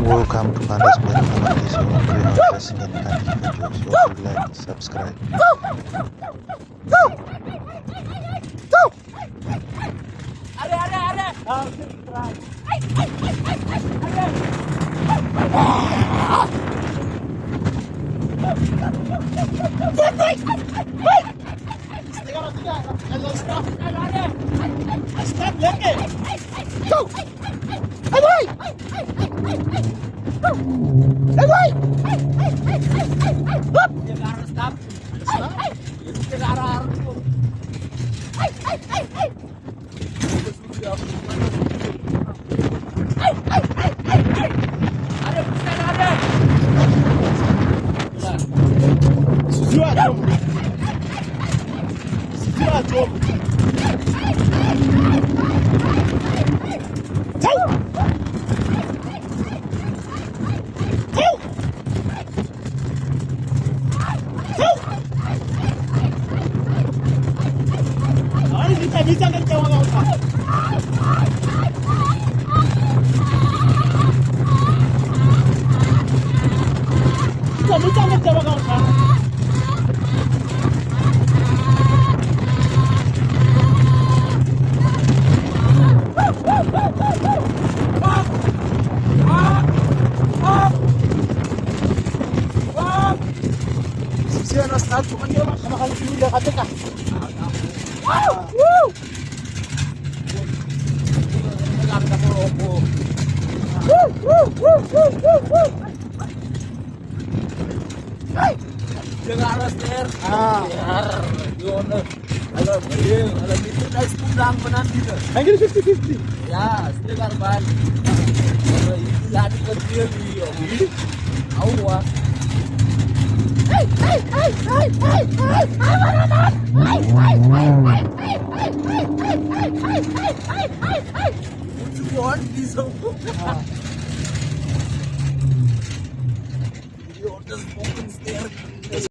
Welcome to Panda's Pet Amaphisi on greyhounds racing and hunting jokes. Hope you like, subscribe. Hanggang 50-50. Ya, setelah ban. Itulah di kecil di awak. Cuman di